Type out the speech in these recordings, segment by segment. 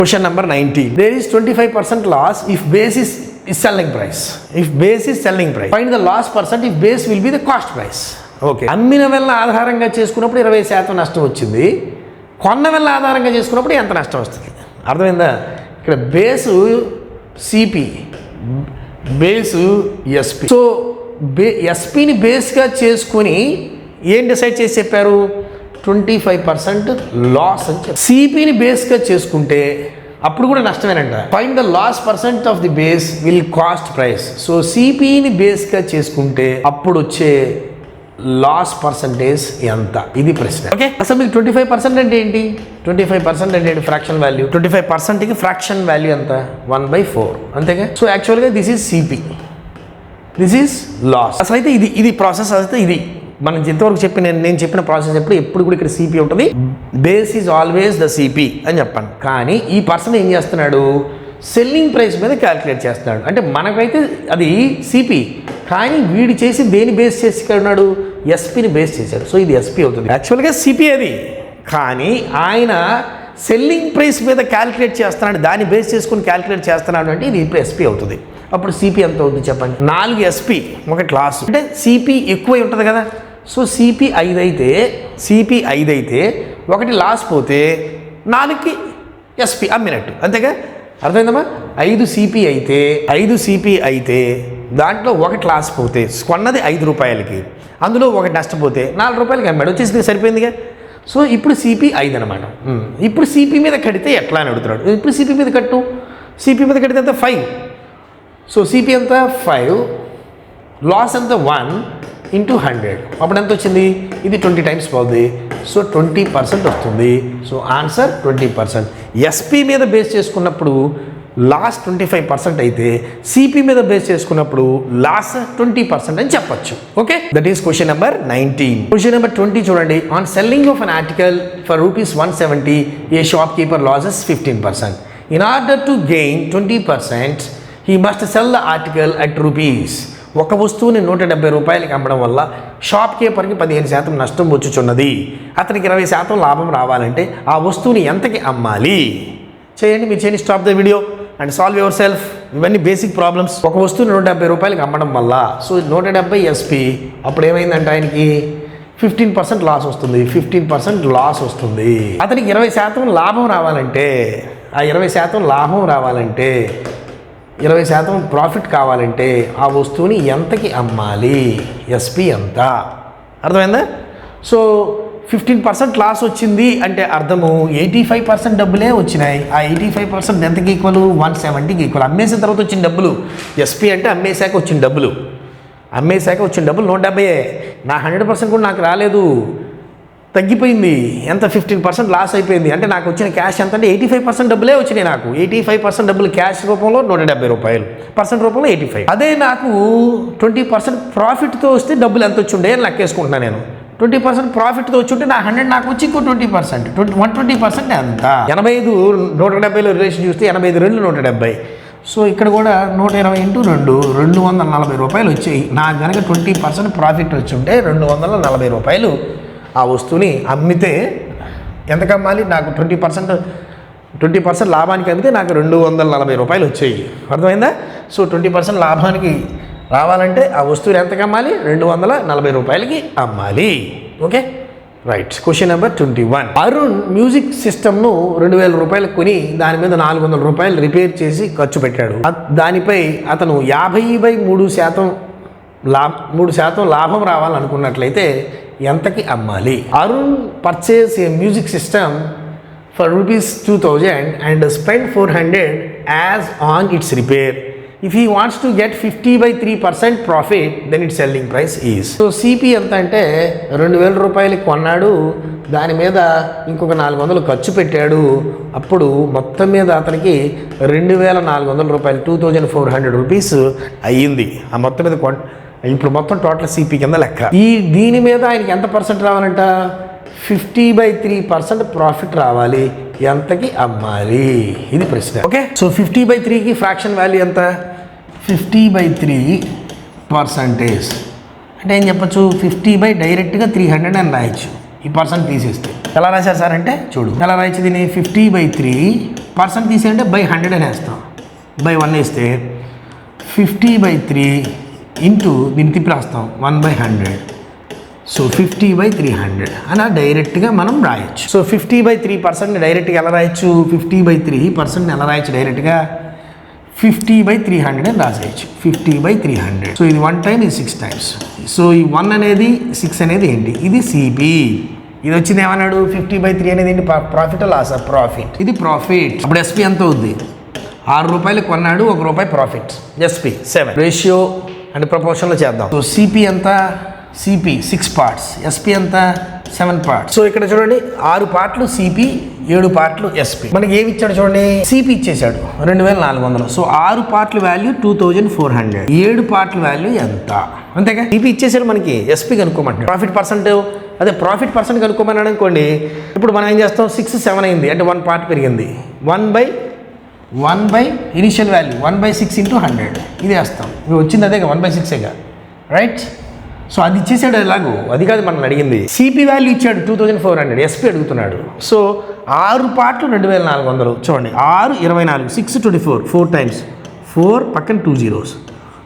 Question number 19. There is 25% loss if base is selling price. If base is selling price, find the loss percent if base will be the cost price. Okay, అమ్మిన వెళ్ళ ఆధారంగా చేసుకున్నప్పుడు 20% నష్టం వచ్చింది, కొన్న వెళ్ళ ఆధారంగా చేసుకున్నప్పుడు ఎంత నష్టం వస్తుంది? అర్థమైందా? ఇక్కడ base CP, base SP. So ఎస్పిని బేస్గా చేసుకుని ఏం డిసైడ్ చేసి చెప్పారు? 25% లాస్ అని చెప్పారు. సిపిని బేస్గా చేసుకుంటే అప్పుడు కూడా నష్టమేనంట. Find the loss percent of the base will cost price. So సిపిని బేస్గా చేసుకుంటే అప్పుడు వచ్చే లాస్ పర్సంటేజ్ ఎంత? ఇది ప్రశ్న. ఓకే, అసలు మీకు 25% అంటే ఏంటి? 25% అంటే ఏంటి? Fraction value. 25%కి ఫ్రాక్షన్ వాల్యూ ఎంత? 1/4 అంతేగా. సో యాక్చువల్గా this is CP, this is loss. అసలు అయితే ఇది ప్రాసెస్ అయితే ఇది మనం ఇంతవరకు నేను చెప్పిన ప్రాసెస్ ఎప్పుడు కూడా ఇక్కడ సిపి ఉంటుంది. Base is always the CP అని చెప్పాను. కానీ ఈ పర్సన్ ఏం చేస్తున్నాడు? సెల్లింగ్ ప్రైస్ మీద క్యాలిక్యులేట్ చేస్తున్నాడు. అంటే మనకైతే అది సిపి, కానీ వీడు చేసి దేని బేస్ చేసి ఉన్నాడు? ఎస్పిని బేస్ చేశాడు. సో ఇది ఎస్పి అవుతుంది. యాక్చువల్గా సిపి అది, కానీ ఆయన సెల్లింగ్ ప్రైస్ మీద క్యాలిక్యులేట్ చేస్తున్నాడు, దాన్ని బేస్ చేసుకుని క్యాలిక్యులేట్ చేస్తున్నాడు అంటే ఇది ఇప్పుడు ఎస్పి అవుతుంది. అప్పుడు సిపి ఎంత అవుతుంది చెప్పండి? 4 ఎస్పి ఒక క్లాసు, అంటే సిపి ఎక్కువై ఉంటుంది కదా. సో సిపి 5 అయితే ఒకటి లాస్ పోతే 4కి ఎస్పి అమ్మినట్టు, అంతేగా. అర్థమైందమ్మా? 5 సిపి అయితే దాంట్లో ఒకటి లాస్ పోతే, కొన్నది 5 రూపాయలకి, అందులో ఒకటి నష్టపోతే 4 రూపాయలకి అమ్మాడు, వచ్చేసి సరిపోయిందిగా. సో ఇప్పుడు సిపి 5 అనమాట. ఇప్పుడు సిపి మీద కడితే ఎట్లా అని అడుగుతున్నాడు. ఇప్పుడు సిపి మీద కట్టు, సిపి మీద కడితే ఎంత? 5. సో సిపి ఎంత? 5. లాస్ ఎంత? 1 × 100. అప్పుడు ఎంత వచ్చింది? ఇది 20 టైమ్స్ పోతుంది. సో 20% వస్తుంది. So answer 20%. ఎస్పి మీద బేస్ చేసుకున్నప్పుడు లాస్ 25% అయితే సిపి మీద బేస్ చేసుకున్నప్పుడు లాస్ 20% అని చెప్పొచ్చు. Okay, that is question number 19. Question number 20 చూడండి. On selling of an article for ₹170 A shop keeper losses 15%. In order to gain 20% he must sell the article at rupees. ఒక వస్తువుని 170 రూపాయలకి అమ్మడం వల్ల షాప్ కీపర్కి 15% నష్టం వచ్చుచున్నది. అతనికి 20% లాభం రావాలంటే ఆ వస్తువుని ఎంతకి అమ్మాలి? చేయండి, మీరు చేయండి. Stop the video and solve your self. ఇవన్నీ బేసిక్ ప్రాబ్లమ్స్. ఒక వస్తువుని 170 రూపాయలకి అమ్మడం వల్ల, సో 170 ఎస్పి, అప్పుడు ఏమైందంటే ఆయనకి 15% లాస్ వస్తుంది. 15% లాస్ వస్తుంది. అతనికి 20% లాభం రావాలంటే, ఆ 20% లాభం రావాలంటే, 20% ప్రాఫిట్ కావాలంటే ఆ వస్తువుని ఎంతకి అమ్మాలి? ఎస్పి ఎంత? అర్థమైందా? సో 15% లాస్ వచ్చింది అంటే అర్థము 85% డబ్బులే వచ్చినాయి. ఆ 85% ఎంతకి ఈక్వల్? 170కి ఈక్వల్. అమ్మేసిన తర్వాత వచ్చిన డబ్బులు. ఎస్పి అంటే అమ్మేశాక వచ్చిన డబ్బులు. 170. నా 100% కూడా నాకు రాలేదు, తగ్గిపోయింది. ఎంత? 15% లాస్ అయిపోయింది. అంటే నాకు వచ్చిన క్యాష్ ఎంత అంటే 85% డబ్బులే వచ్చినాయి. నాకు 85% డబ్బులు క్యాష్ రూపంలో 170 రూపాయలు, పర్సెంట్ రూపంలో 85. అదే నాకు 20% ప్రాఫిట్తో వస్తే డబ్బులు ఎంత వచ్చి ఉండే అని లెక్కేసుకుంటున్నాను నేను. 20% ప్రాఫిట్తో వచ్చి ఉంటే నా 100 నాకు వచ్చి ఇంకో 20%, 120% ఎంత? 85 170లో రిలేషన్ చూస్తే 85 2 170. సో ఇక్కడ కూడా 120 × 2 240 రూపాయలు వచ్చాయి. నాకు కనుక 20% ప్రాఫిట్ వచ్చి ఉంటే 240 రూపాయలు ఆ వస్తువుని అమ్మితే ఎంతకు అమ్మాలి? నాకు 20% లాభానికి అమ్మితే నాకు 240 రూపాయలు వచ్చాయి. అర్థమైందా? సో 20% లాభానికి రావాలంటే ఆ వస్తువుని ఎంతకు అమ్మాలి? 240 రూపాయలకి అమ్మాలి. Okay, right. Question number 21. Arun music సిస్టమ్ను 2000 రూపాయలకు కొని దాని మీద 400 రూపాయలు రిపేర్ చేసి ఖర్చు పెట్టాడు. దానిపై అతను 50/3% 3% లాభం రావాలనుకున్నట్లయితే ఎంతకి అమ్మాలి? Arun purchase A music system for ₹2000 and spent 400 as on its repair. If he wants to get 50/3% profit, then its selling price is. So CP ఎంత అంటే 2000 రూపాయలకి కొన్నాడు, దాని మీద ఇంకొక 400 ఖర్చు పెట్టాడు. అప్పుడు మొత్తం మీద అతనికి 2400 రూపాయలు, 2400 రూపీస్ అయ్యింది. ఆ మొత్తం మీద ఇప్పుడు మొత్తం టోటల్ సిపి కింద లెక్క. దీని మీద ఆయనకి ఎంత పర్సెంట్ రావాలంట? 50/3% ప్రాఫిట్ రావాలి. ఎంతకి అమ్మాలి? ఇది ప్రశ్న. ఓకే, సో 50/3కి ఫ్రాక్షన్ వాల్యూ ఎంత? 50/3% అంటే ఏం చెప్పచ్చు? 50 డైరెక్ట్గా 300 అని రాయొచ్చు. ఈ పర్సెంట్ తీసేస్తే ఎలా రాశారు సార్ అంటే చూడు, ఎలా రాయొచ్చు దీన్ని? 50/3 పర్సెంట్ తీసేయంటే బై 100 అని వేస్తాం, బై 1 వేస్తే 50/3 ఇంటూ దీన్ని తిప్పి రాస్తాం 1/100. సో 50/300 అలా డైరెక్ట్గా మనం రాయొచ్చు. సో 50/3% డైరెక్ట్గా ఎలా రాయొచ్చు, 50/3% ఎలా రాయొచ్చు డైరెక్ట్గా 50/300 అని రాసేయచ్చు, 50/300. సో ఇది 1 టైమ్, ఇది 6 టైమ్స్. సో ఈ 1 అనేది 6 అనేది ఏంటి, ఇది సిపి. ఇది వచ్చింది ఏమన్నాడు, 50/3 అనేది ఏంటి, ప్రాఫిట్ లాస్, ప్రాఫిట్. ఇది ప్రాఫిట్. అప్పుడు ఎస్పీ ఎంత అవుద్ది, 6 రూపాయలు కొన్నాడు, 1 రూపాయి ప్రాఫిట్. ఎస్పీ 7. రేషియో అండ్ ప్రపోర్షన్లో చేద్దాం. సో సిపి ఎంత, సిపి 6 పార్ట్స్, ఎస్పీ ఎంత 7 పార్ట్స్. సో ఇక్కడ చూడండి 6 పార్ట్లు సిపి, 7 పార్ట్లు ఎస్పీ. మనకి ఏమి ఇచ్చాడు చూడండి, సిపి ఇచ్చేసాడు 2400. సో 6 పార్ట్ల వాల్యూ 2400, 7 పార్ట్ల వాల్యూ ఎంత, అంతేగా. సిపి ఇచ్చేసాడు, మనకి ఎస్పీ కనుక్కోమంటాడు. ప్రాఫిట్ పర్సెంట్, అదే ప్రాఫిట్ పర్సెంట్ కనుక్కోమన్నాడు అనుకోండి. ఇప్పుడు మనం ఏం చేస్తాం, 6 7 అయింది అంటే 1 పార్ట్ పెరిగింది, 1 బై ఇనిషియల్ వాల్యూ 1/6 ఇంటూ 100 ఇది వేస్తాం. ఇవి వచ్చింది అదేగా 1/6ఏగా, రైట్. సో అది ఇచ్చేసాడు ఎలాగో, అది కాదు మనం అడిగింది. సిపి వాల్యూ ఇచ్చాడు 2400, ఎస్పీ అడుగుతున్నాడు. సో 6 పార్ట్లు 2400. చూడండి 6 24, 6 24, 4 టైమ్స్, 4 పక్కన 2 zeros.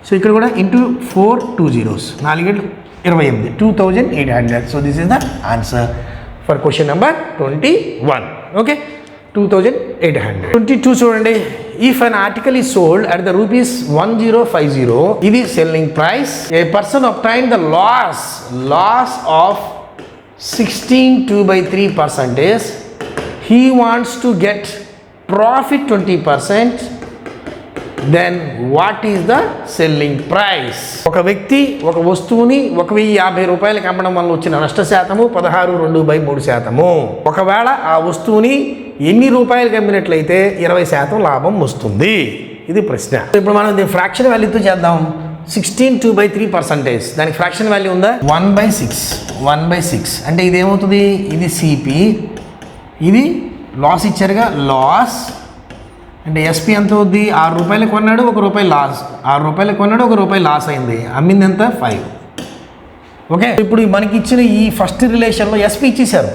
సో ఇక్కడ కూడా ఇంటూ 4 2 zeros, 4 ఏళ్ళు 28, 2800. So this is the answer for question number 21. Okay, 2800. 22 చూడండి, if an article is sold at the rupees 1050, ఇది selling price, a person obtained the loss of 16/2/3%. He wants to get profit 20%. Then what is the selling price? ఒక వ్యక్తి ఒక వస్తువుని 1050 రూపాయలకి అమ్మడం వల్ల వచ్చిన నష్ట శాతము 16/2/3%. ఒకవేళ ఆ వస్తువుని ఎన్ని రూపాయలకి అమ్మినట్లయితే 20% లాభం వస్తుంది, ఇది ప్రశ్న. ఇప్పుడు మనం దీని ఫ్రాక్షన్ వాల్యూతో చేద్దాం. 16/2/3%, దానికి ఫ్రాక్షన్ వాల్యూ ఉందా, 1/6 అంటే ఇది ఏమవుతుంది, ఇది సిపి, ఇది లాస్ ఇచ్చారుగా, లాస్ అంటే ఎస్పీ ఎంత అవుద్ది, 6 రూపాయలు కొన్నాడు, 1 రూపాయి లాస్, 6 రూపాయలు కొన్నాడు, 1 రూపాయి లాస్ అయింది, అమ్మింది ఎంత 5. ఓకే, ఇప్పుడు మనకి ఇచ్చిన ఈ ఫస్ట్ రిలేషన్లో ఎస్పీ ఇచ్చేసారు.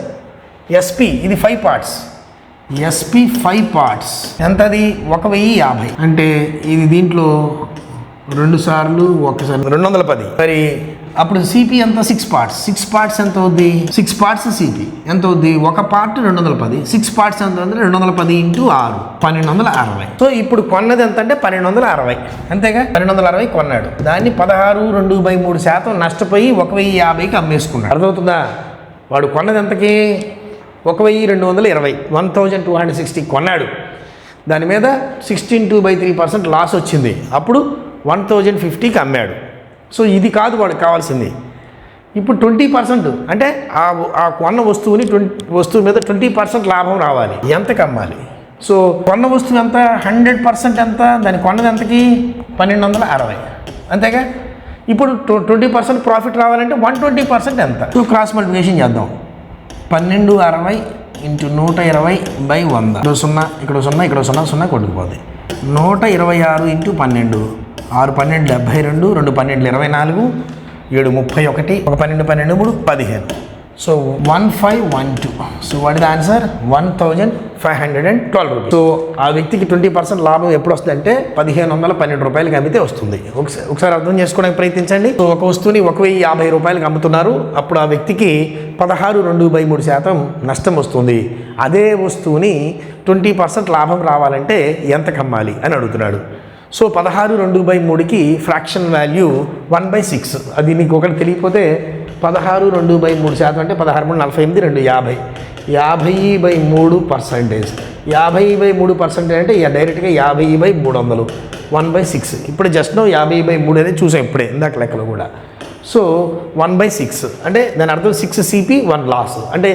ఎస్పీ ఇది 5 పార్ట్స్, ఎస్పీ 5 పార్ట్స్ ఎంత, అది 1050 అంటే ఇది దీంట్లో 2 సార్లు 1 సార్లు 210. మరి అప్పుడు సిపి ఎంత, 6 పార్ట్స్, 6 పార్ట్స్ ఎంత అవుద్ది, 6 పార్ట్స్ సిపి ఎంత అవుద్ది, 1 పార్ట్ 210, 6 పార్ట్స్ ఎంత అంటే 210 ఇంటూ 6 1260. సో ఇప్పుడు కొన్నది ఎంత అంటే 1260, అంతేగా, 1260 కొన్నాడు, దాన్ని 16/2/3% నష్టపోయి 1050కి అమ్మేసుకున్నాడు. అర్థమవుతుందా, వాడు కొన్నది ఎంతకి, 1220, 1260 కొన్నాడు, దాని మీద 16/2/3% లాస్ వచ్చింది, అప్పుడు 1050కి అమ్మాడు. సో ఇది కాదు వాడికి కావాల్సింది. ఇప్పుడు 20% అంటే ఆ కొన్న వస్తువు మీద 20% లాభం రావాలి, ఎంతకి అమ్మాలి. సో కొన్న వస్తువు ఎంత, 100% ఎంత, దాని కొన్నది ఎంతకి 1260, అంతేగా. ఇప్పుడు 20% ప్రాఫిట్ రావాలంటే 120% ఎంత. సో క్రాస్ మల్టిప్లికేషన్ చేద్దాం, 1260 ఇంటూ 120/100, ఇక్కడ 0 ఇక్కడ 0 ఇక్కడ 0 కొట్టుకుపోద్ది, 126 into 12, 6 12 72, 2 12 24, 7 31, 1 12 12 3 15. So 1512. So what is the answer, 1512 rupees. So ఆ వ్యక్తికి 20% లాభం ఎప్పుడు వస్తుంది అంటే 1512 రూపాయలకి అమ్మితే వస్తుంది. ఒకసారి అర్థం చేసుకోవడానికి ప్రయత్నించండి. సో ఒక వస్తువుని 1050 రూపాయలకి అమ్ముతున్నారు, అప్పుడు ఆ వ్యక్తికి 16/2/3% నష్టం వస్తుంది. అదే వస్తువుని 20% లాభం రావాలంటే ఎంత కమ్మాలి అని అడుగుతున్నాడు. సో 16/2/3కి ఫ్రాక్షన్ వాల్యూ 1/6. అది నీకు ఒకటి తెలియకపోతే 16/2/3% అంటే 16 3 48, 2 50, 50/3%. 50/3% అంటే డైరెక్ట్గా 50/300, 1/6. ఇప్పుడు జస్ట్ 50/3 అనేది చూసాం ఇప్పుడే ఇందాక లెక్కలో కూడా. సో 1/6 అంటే దాని అర్థం 6 సిపి 1 లాస్, అంటే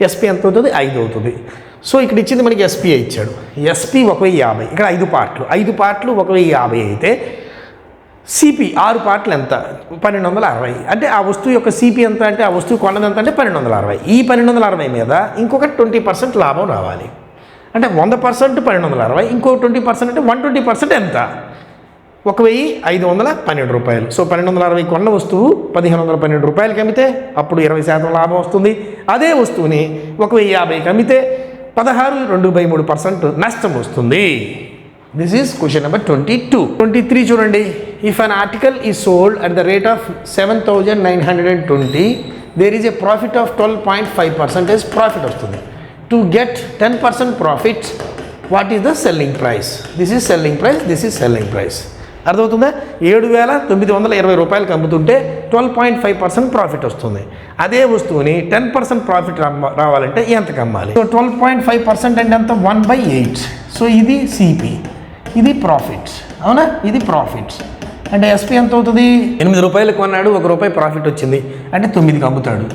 ఎస్పీ ఎంత అవుతుంది, 5 అవుతుంది. సో ఇక్కడ ఇచ్చింది మనకి ఎస్పీఐ ఇచ్చాడు, ఎస్పీ 1050, ఇక్కడ 5 పార్ట్లు 1050 అయితే సిపి 6 పార్ట్లు ఎంత, 1260. అంటే ఆ వస్తువు యొక్క సిపి ఎంత అంటే, ఆ వస్తువు కొన్నది ఎంత అంటే 1260. ఈ 1260 మీద ఇంకొక 20% లాభం రావాలి, అంటే 100% 1260, ఇంకో 20% అంటే 120% ఎంత, 1512 రూపాయలు. సో 1260 కొన్న వస్తువు 1512 రూపాయలకి అమ్మితే అప్పుడు 20% లాభం వస్తుంది. అదే వస్తువుని 1050కి అమ్మితే 16 2/3% నష్టం వస్తుంది. This is question number 22. 23 చూడండి. If an article is sold at the rate of 7,920, there is a profit of 12.5% profit వస్తుంది. To get 10% profit, what is the selling price? This is selling price, this is selling price. అర్థమవుతుందా? 7,920 రూపాయలకి అమ్ముతుంటే 12.5% profit వస్తుంది. అదే వస్తువుని 10% profit రావాలంటే ఎంతకు అమ్మాలి? So 12.5% అంటే ఎంత? 1/8. సో ఇది సిపి, ఇది ప్రాఫిట్. అవునా? ఇది ప్రాఫిట్. అంటే ఎస్పి ఎంత అవుతుంది? 8 రూపాయలకు కొన్నాడు, 1 రూపాయి ప్రాఫిట్ వచ్చింది అంటే 9కి అమ్ముతాడు.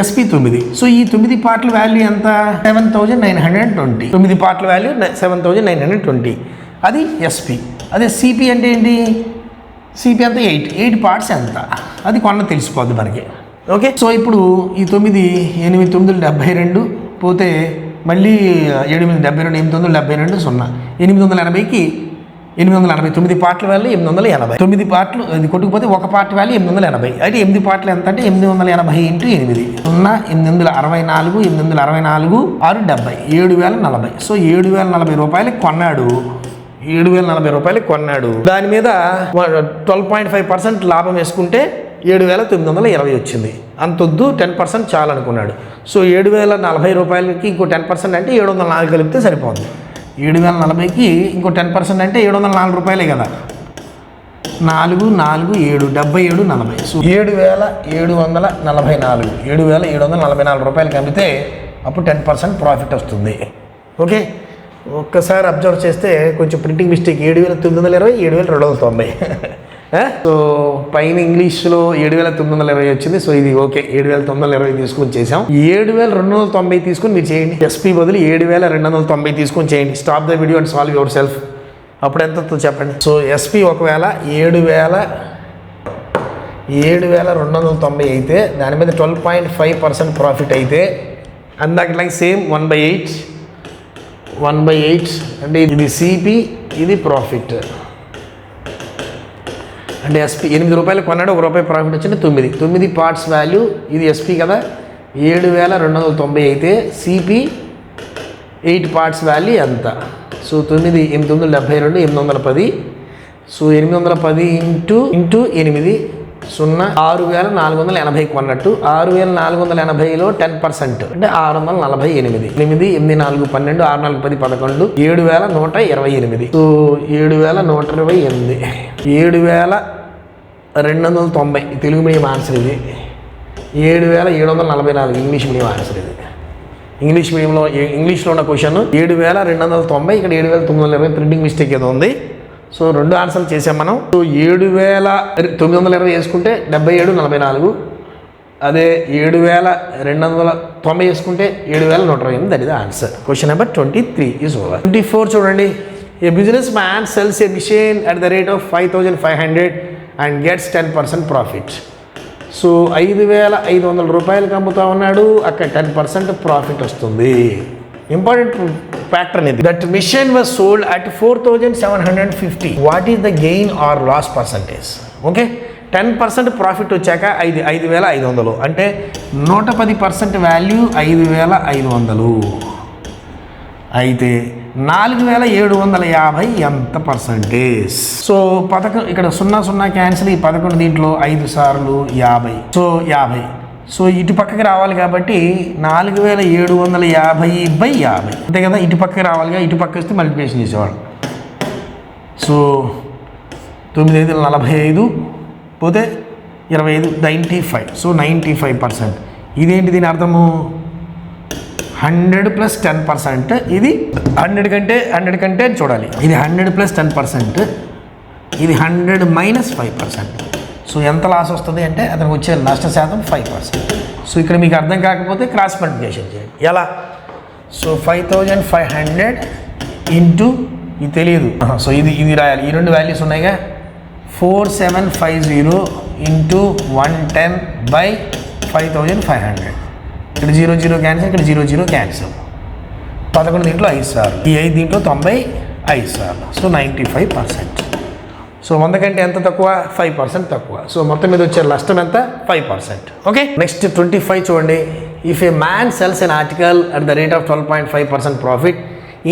ఎస్పి 9. సో ఈ 9 పార్ట్ల వాల్యూ ఎంత? 7,920. 9 పార్ట్ల వాల్యూ 7,920. అది ఎస్పి. అదే సిపి అంటే ఏంటి? సిపి అంతా 8 పార్ట్స్ ఎంత? అది కొన్న తెలిసిపోద్ది మనకి. ఓకే. సో ఇప్పుడు ఈ 9 8 9 72 పోతే మళ్ళీ 7 72 8 72 0 880కి 880 9 పార్ట్ల వాల్యూ 880. 9 పార్ట్లు ఇది కొట్టుకుపోతే ఒక పార్ట్ వాల్యూ 880. అయితే 8 పార్ట్లు ఎంత అంటే 880 ఇంటూ 8 0 864 864 6 70 7,040. సో 7,040 రూపాయలకి కొన్నాడు. 7,040 రూపాయలకి కొన్నాడు. దాని మీద 12.5% లాభం వేసుకుంటే 7,920 వచ్చింది. అంతొద్దు, 10% చాలనుకున్నాడు. సో 7,040 రూపాయలకి ఇంకో 10% అంటే 704 కలిపితే సరిపోతుంది. 7,040కి ఇంకో 10% అంటే 704 రూపాయలే కదా. 4 4 7 77 40. సో 7,744 7,744 రూపాయలకి అమ్మితే అప్పుడు 10% ప్రాఫిట్ వస్తుంది. ఓకే. ఒక్కసారి అబ్జర్వ్ చేస్తే కొంచెం ప్రింటింగ్ మిస్టేక్. 7,920 7,290. సో పైన ఇంగ్లీష్లో 7,920 వచ్చింది. సో ఇది ఓకే, 7,920 తీసుకొని చేసాం. 7,290 తీసుకొని మీరు చేయండి. ఎస్పీ బదులు 7,290 తీసుకొని చేయండి. Stop the video and solve your self. అప్పుడు ఎంత చెప్పండి. సో ఎస్పీ ఒకవేళ 7,290 అయితే దాని మీద 12.5% ప్రాఫిట్ అయితే అందాక సేమ్ 1/8 అంటే ఇది సిపి, ఇది ప్రాఫిట్. అంటే ఎస్పీ 8 రూపాయలు కొన్నాడు, 1 రూపాయి ప్రాఫిట్ వచ్చింది. 9 పార్ట్స్ వాల్యూ ఇది ఎస్పీ కదా. 7,290 అయితే సిపి 8 పార్ట్స్ వాల్యూ ఎంత? సో 9 8 72 810. సో 810 ఇంటూ 8 0 6,480 కొన్నట్టు. 6,480లో 10% అంటే 648. 8 8 4 12 6 4 10 11 7,128. సో 7,128 7,290 తెలుగు మీడియం ఆన్సర్ ఇది. 7,744 ఇంగ్లీష్ మీడియం ఆన్సర్ ఇది. ఇంగ్లీష్లో ఉన్న క్వశ్చన్ 7,290, ఇక్కడ 7,920 ప్రింటింగ్ మిస్టేక్ ఏదో ఉంది. సో 2 ఆన్సర్లు చేసాం మనం. సో 7,920 వేసుకుంటే 77,44. అదే 7,290 వేసుకుంటే 7,128. That is the answer. Question number 23 is over. 24 చూడండి. A businessman sells a machine at the rate of 5,500 and gets 10% profit. So 5,500 రూపాయలకి అమ్ముతా ఉన్నాడు, అక్కడ 10% ప్రాఫిట్ వస్తుంది. ఇంపార్టెంట్ ఫ్యాక్టర్ అనేది. That machine was sold at 4,750. What is the gain or loss percentage? Okay. 10% profit వచ్చాక 5,500 అంటే 110% value 5,500 అయితే 4,750 ఎంత పర్సంటేజ్? సో ఇక్కడ 0 క్యాన్సిల్. ఈ 11 దీంట్లో 5 సార్లు 50. సో 50. సో ఇటు పక్కకి రావాలి కాబట్టి 4,750/50 అంతే కదా. ఇటు పక్కకి రావాలిగా, ఇటు పక్క వస్తే మల్టిప్లికేషన్ చేసేవాడు. సో 9 45 పోతే 25 95. సో 95%. ఇదేంటి దీని అర్థము? 100 + 10%. ఇది 100 కంటే చూడాలి. ఇది 100 + 10%, ఇది 100 - 5%. సో ఎంత లాస్ వస్తుంది అంటే అతనికి వచ్చే నష్ట శాతం 5%. సో ఇక్కడ మీకు అర్థం కాకపోతే క్రాస్ మల్టిప్లికేషన్ చేయండి. ఎలా? సో 5,500 ఇంటూ ఇది తెలియదు. సో ఇది రాయాలి. ఈ 2 వాల్యూస్ ఉన్నాయిగా. 4,750 ఇంటూ 110/5,500. ఇక్కడ 0 0 క్యాన్సిల్, ఇక్కడ 0 0 క్యాన్సిల్. 11 దీంట్లో 5 సార్లు, ఈ 5 దీంట్లో 95 సార్లు. సో 95%. సో 100 కంటే ఎంత తక్కువ 5% తక్కువ. సో మొత్తం మీద వచ్చే నష్టం ఎంత 5%. ఓకే, నెక్స్ట్ 25 చూడండి. If a man sells an article at the rate of 12.5% profit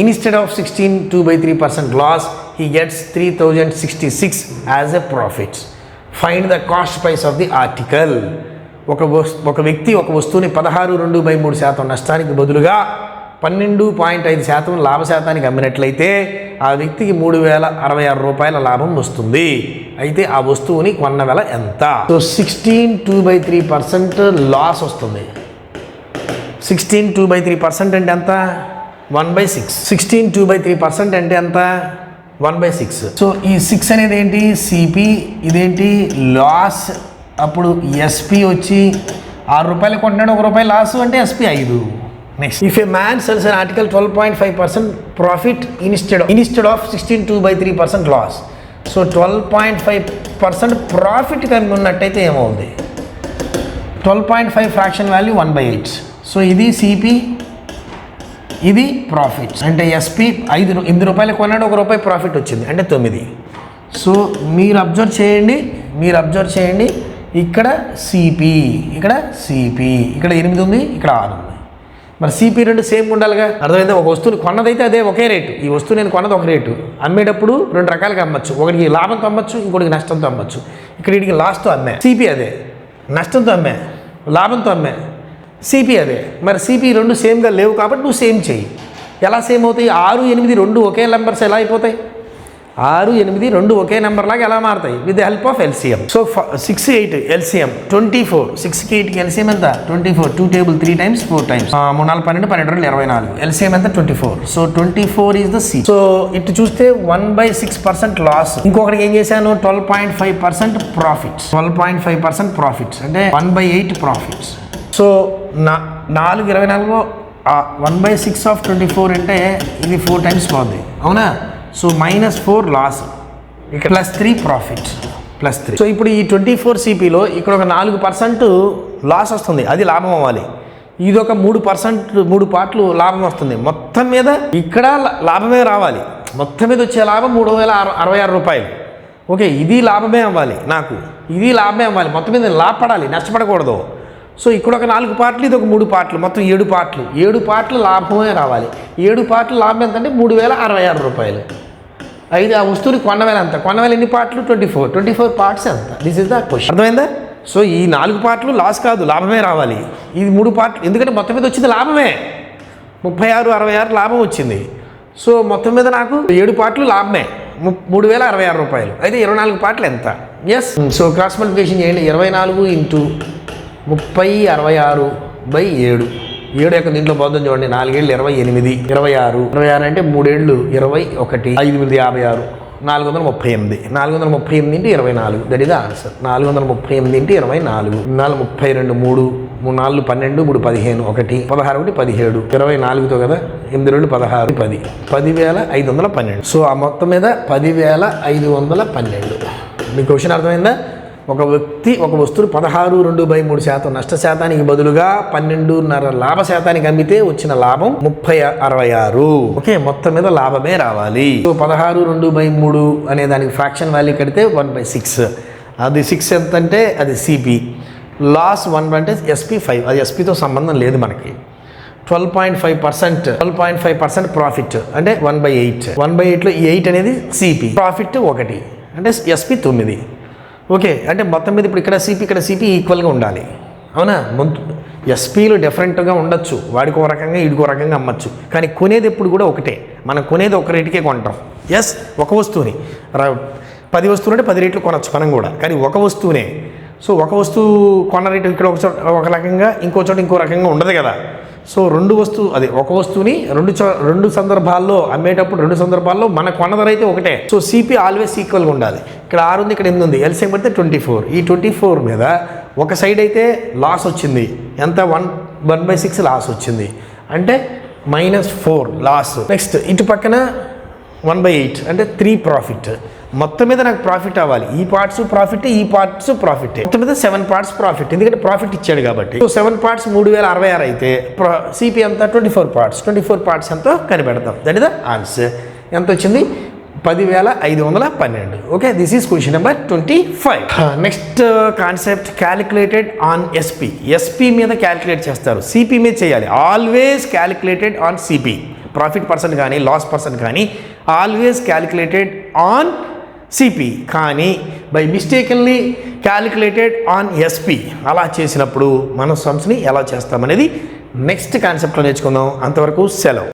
instead of 16.2/3% loss he gets 3066 as a profit. Find the cost price of the article. ఒక వ్యక్తి ఒక వస్తువుని 16.2/3% నష్టానికి బదులుగా 12.5% లాభ శాతానికి అమ్మినట్లయితే ఆ వ్యక్తికి 3066 రూపాయల లాభం వస్తుంది. అయితే ఆ వస్తువుని కొన్న వెల ఎంత? సో 16.2/3% లాస్ వస్తుంది. 16.2/3% అంటే ఎంత? 1/6. 16.2/3% అంటే ఎంత? 1/6. సో ఈ 6 అనేది ఏంటి? సిపి. ఇదేంటి? లాస్. అప్పుడు ఎస్పి వచ్చి 6 రూపాయలు కొంటున్నాడు, 1 రూపాయి లాస్ అంటే SP 5. Next, if a man sells an article 12.5% profit instead of 16.2/3% loss. So 12.5% profit కమ్మి ఉన్నట్టయితే ఏమవుతుంది? 12.5 ఫ్రాక్షన్ వాల్యూ 1/8. సో ఇది సిపి, ఇది ప్రాఫిట్. అంటే ఎస్పి 8 రూపాయలు కొన్నాడు, 1 రూపాయి ప్రాఫిట్ వచ్చింది అంటే 9. సో మీరు అబ్జర్వ్ చేయండి. ఇక్కడ సిపి, ఇక్కడ 8 ఉంది, ఇక్కడ 6 ఉంది. మరి సిపి రెండు సేమ్ ఉండాలిగా. అర్థమైందా? ఒక వస్తువుని కొన్నదైతే అదే ఒకే రేటు. ఈ వస్తువు నేను కొన్నది ఒక రేటు. అమ్మేటప్పుడు 2 రకాలుగా అమ్మచ్చు. ఒకటికి లాభంతో అమ్మచ్చు, ఇంకోటికి నష్టంతో అమ్మచ్చు. ఇక్కడ వీటికి లాస్తో అమ్మే, సిపి అదే. నష్టంతో అమ్మే, లాభంతో అమ్మే, సిపి అదే. మరి సిపి రెండు సేమ్గా లేవు కాబట్టి నువ్వు సేమ్ చెయ్యి. ఎలా సేమ్ అవుతాయి? 6, 8 రెండు ఒకే నెంబర్స్ ఎలా అయిపోతాయి? 6, 8 రెండు ఒకే నెంబర్ లాగా ఎలా మారుతాయి? With the help of LCM. So 6, 8 LCM 24. 6కి 8కి ఎల్సిఎం ఎంత? 24. 2 టేబుల్ 3 times 4 times 3, 4, 12, 12, 24. ఎల్సిఎం ఎంత? 24. So 24 is the C. So ఇటు చూస్తే 1/6% లాస్. ఇంకొకటికి ఏం చేశాను? 12.5% ప్రాఫిట్స్. 12.5% ప్రాఫిట్స్ అంటే 1/8 ప్రాఫిట్స్. సో 4/24 1/6 ఆఫ్ 24 అంటే ఇది 4 times పోద్ది, అవునా? సో -4 లాస్, ఇక్కడ +3 ప్రాఫిట్, +3. సో ఇప్పుడు ఈ 24 సిపిలో ఇక్కడ ఒక 4% లాస్ వస్తుంది, అది లాభం అవ్వాలి. ఇది ఒక 3%, 3 పార్ట్లు లాభం వస్తుంది. మొత్తం మీద ఇక్కడ లాభమే రావాలి. మొత్తం మీద వచ్చే లాభం 3066 రూపాయలు. ఓకే, ఇది లాభమే అవ్వాలి నాకు, ఇది లాభమే అవ్వాలి. మొత్తం మీద లాభపడాలి, నష్టపడకూడదు. సో ఇక్కడ ఒక 4 పార్ట్లు, ఇది ఒక 3 పార్ట్లు, మొత్తం 7 పార్ట్లు. 7 పార్ట్లు లాభమే రావాలి. 7 పార్ట్లు లాభం ఎంత అంటే 3066 రూపాయలు. అయితే ఆ వస్తువుని కొన్నవేల ఎంత? కొన్నవేల ఎన్ని పార్ట్లు? 24 పార్ట్స్ ఎంత? This is the question. అర్థమైందా? సో ఈ 4 పార్ట్లు లాస్ కాదు, లాభమే రావాలి. ఇది 3 పార్ట్లు, ఎందుకంటే మొత్తం మీద వచ్చింది లాభమే. 3666 లాభం వచ్చింది. సో మొత్తం మీద నాకు 7 పార్ట్లు లాభమే, 3066 రూపాయలు. అయితే 24 పార్ట్లు ఎంత? ఎస్. సో క్రాస్ మల్టిప్లికేషన్ చేయండి. 24 × 30/66/7. 7 యొక్క దీంట్లో పోద్దాం చూడండి. 4 ఏళ్ళు 28, 26 అంటే 3 ఏళ్ళు 21, 5 8 56, 438. 438 × 24, దట్ ఈస్ ద ఆన్సర్. 438 × 24, 4 32, 3 4 12, 3 15, 1 16, 17, 24తో కదా, 8 2 16, 10, 10,512. సో ఆ మొత్తం మీద 10,512. మీ క్వశ్చన్ అర్థమైందా? ఒక వ్యక్తి ఒక వస్తువును 16.2/3% నష్ట శాతానికి బదులుగా 12.5 లాభ శాతానికి అమ్మితే వచ్చిన లాభం 3066. ఓకే, మొత్తం మీద లాభమే రావాలి. సో 16.2/3 అనే దానికి ఫ్రాక్షన్ వాల్యూ కడితే 1/6. అది 6 ఎంత అంటే అది సిపి. లాస్ 1 అంటే ఎస్పి 5, అది ఎస్పితో సంబంధం లేదు మనకి. 12.5% ప్రాఫిట్ అంటే 1/8. 1/8లో ఈ 8 అనేది సిపి, ప్రాఫిట్ 1 అంటే ఎస్పి 9. ఓకే, అంటే మొత్తం మీద ఇప్పుడు ఇక్కడ సిపి ఈక్వల్గా ఉండాలి, అవునా? ఎస్పీలు డిఫరెంట్గా ఉండొచ్చు, వాడికి ఒక రకంగా వీడికి ఒక రకంగా అమ్మచ్చు, కానీ కొనేది ఎప్పుడు కూడా ఒకటే. మనం కొనేది ఒక రేటుకే కొంటాం. ఎస్, ఒక వస్తువుని 10 వస్తువులు అంటే 10 రేట్లు కొనచ్చు మనం కూడా, కానీ ఒక వస్తువునే. సో ఒక వస్తువు కొన్న రేటు ఇక్కడ ఒక రకంగా, ఇంకో చోట ఇంకో రకంగా ఉండదు కదా. సో ఒక వస్తువుని రెండు సందర్భాల్లో అమ్మేటప్పుడు 2 సందర్భాల్లో మన కొన్న ధర అయితే ఒకటే. సో సిపి ఆల్వేస్ ఈక్వల్గా ఉండాలి. ఇక్కడ 6 ఉంది, ఇక్కడ 8 ఉంది, ఎల్సిఎం పడితే 24. ఈ 24 మీద ఒక సైడ్ అయితే లాస్ వచ్చింది, ఎంత? 1/6 లాస్ వచ్చింది, అంటే -4 లాస్. నెక్స్ట్ ఇటు పక్కన 1/8 అంటే 3 ప్రాఫిట్. మొత్తం మీద నాకు ప్రాఫిట్ అవ్వాలి. ఈ పార్ట్స్ ప్రాఫిట్, ఈ పార్ట్స్ ప్రాఫిట్. మొత్తం మీద 7 పార్ట్స్ ప్రాఫిట్, ఎందుకంటే ప్రాఫిట్ ఇచ్చాడు కాబట్టి. సో 7 పార్ట్స్ 3066 అయితే సిపి అంతా 24 పార్ట్స్. 24 పార్ట్స్ ఎంతో కనిపెడతాం. That is the answer. ఎంత వచ్చింది? 10,512. Okay, this is question number 25. Next concept calculated on SP. SP మీద క్యాలిక్యులేట్ చేస్తారు, సిపి మీద చేయాలి. Always calculated on CP. Profit percent కానీ లాస్ పర్సెంట్ కానీ ఆల్వేస్ క్యాలిక్యులేటెడ్ ఆన్ సిపి, కానీ by mistakenly calculated on SP. అలా చేసినప్పుడు మనం సమ్స్ని ఎలా చేస్తామనేది నెక్స్ట్ కాన్సెప్ట్లో నేర్చుకుందాం. అంతవరకు సెలవు.